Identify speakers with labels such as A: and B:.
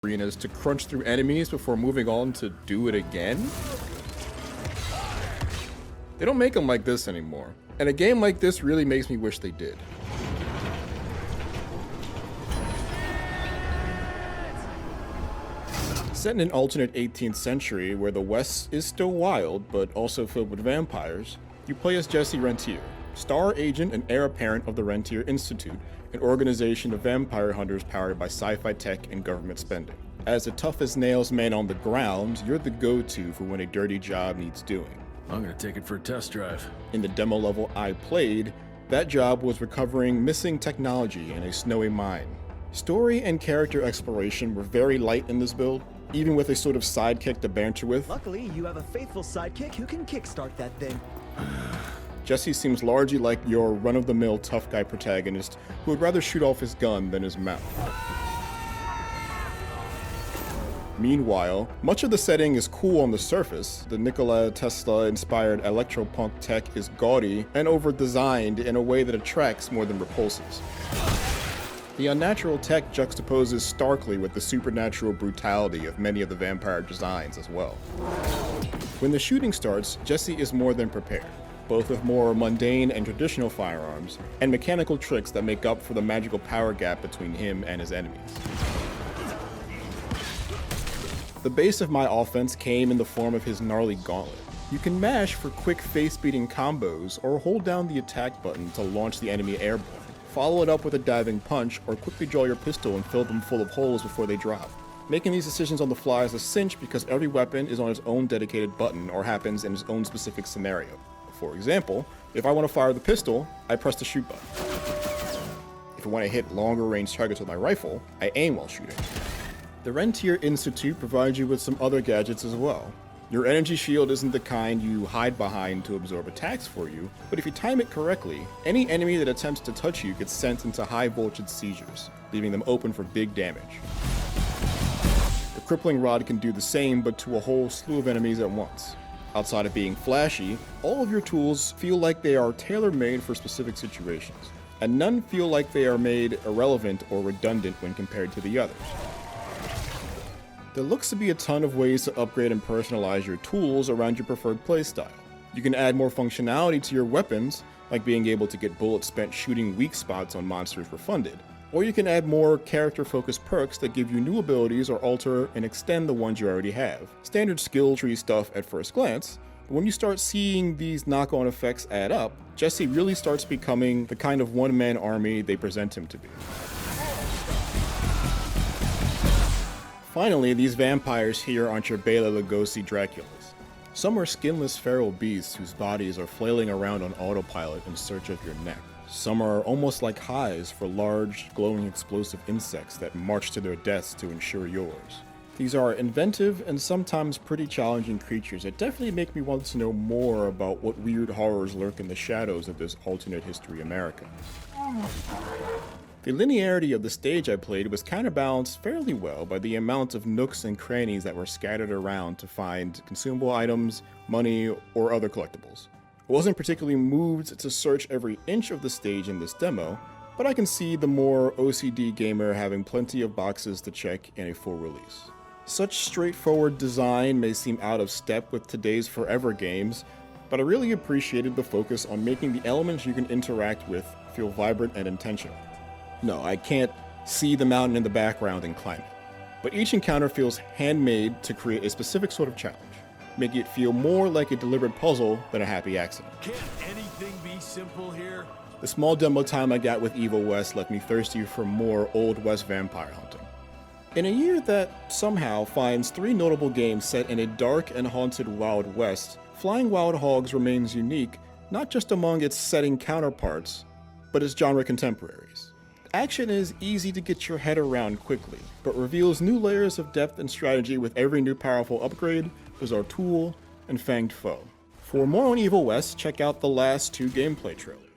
A: arenas to crunch through enemies before moving on to do it again? They don't make them like this anymore, and a game like this really makes me wish they did. Set in an alternate 18th century where the West is still wild, but also filled with vampires, you play as Jesse Rentier, star agent and heir apparent of the Rentier Institute, an organization of vampire hunters powered by sci-fi tech and government spending. As the tough-as-nails man on the ground, you're the go-to for when a dirty job needs doing.
B: I'm gonna take it for a test drive.
A: In the demo level I played, that job was recovering missing technology in a snowy mine. Story and character exploration were very light in this build, even with a sort of sidekick to banter with.
C: Luckily, you have a faithful sidekick who can kickstart that thing.
A: Jesse seems largely like your run-of-the-mill tough guy protagonist who would rather shoot off his gun than his mouth. Meanwhile, much of the setting is cool on the surface. The Nikola Tesla-inspired electropunk tech is gaudy and over-designed in a way that attracts more than repulses. The unnatural tech juxtaposes starkly with the supernatural brutality of many of the vampire designs as well. When the shooting starts, Jesse is more than prepared, both with more mundane and traditional firearms, and mechanical tricks that make up for the magical power gap between him and his enemies. The base of my offense came in the form of his gnarly gauntlet. You can mash for quick face-beating combos, or hold down the attack button to launch the enemy airborne. Follow it up with a diving punch, or quickly draw your pistol and fill them full of holes before they drop. Making these decisions on the fly is a cinch because every weapon is on its own dedicated button or happens in its own specific scenario. For example, if I want to fire the pistol, I press the shoot button. If I want to hit longer range targets with my rifle, I aim while shooting. The Rentier Institute provides you with some other gadgets as well. Your energy shield isn't the kind you hide behind to absorb attacks for you, but if you time it correctly, any enemy that attempts to touch you gets sent into high voltage seizures, leaving them open for big damage. The crippling rod can do the same, but to a whole slew of enemies at once. Outside of being flashy, all of your tools feel like they are tailor-made for specific situations, and none feel like they are made irrelevant or redundant when compared to the others. There looks to be a ton of ways to upgrade and personalize your tools around your preferred playstyle. You can add more functionality to your weapons, like being able to get bullets spent shooting weak spots on monsters refunded, or you can add more character-focused perks that give you new abilities or alter and extend the ones you already have. Standard skill tree stuff at first glance, but when you start seeing these knock-on effects add up, Jesse really starts becoming the kind of one-man army they present him to be. Finally, these vampires here aren't your Bela Lugosi Draculas. Some are skinless feral beasts whose bodies are flailing around on autopilot in search of your neck. Some are almost like hives for large, glowing explosive insects that march to their deaths to ensure yours. These are inventive and sometimes pretty challenging creatures that definitely make me want to know more about what weird horrors lurk in the shadows of this alternate history America. The linearity of the stage I played was counterbalanced fairly well by the amount of nooks and crannies that were scattered around to find consumable items, money, or other collectibles. I wasn't particularly moved to search every inch of the stage in this demo, but I can see the more OCD gamer having plenty of boxes to check in a full release. Such straightforward design may seem out of step with today's forever games, but I really appreciated the focus on making the elements you can interact with feel vibrant and intentional. No, I can't see the mountain in the background and climb it, but each encounter feels handmade to create a specific sort of challenge, making it feel more like a deliberate puzzle than a happy accident.
B: Can't anything be simple here?
A: The small demo time I got with Evil West left me thirsty for more Old West vampire hunting. In a year that somehow finds 3 notable games set in a dark and haunted Wild West, Flying Wild Hogs remains unique not just among its setting counterparts, but its genre contemporaries. Action is easy to get your head around quickly, but reveals new layers of depth and strategy with every new powerful upgrade, bizarre tool, and fanged foe. For more on Evil West, check out the last 2 gameplay trailers.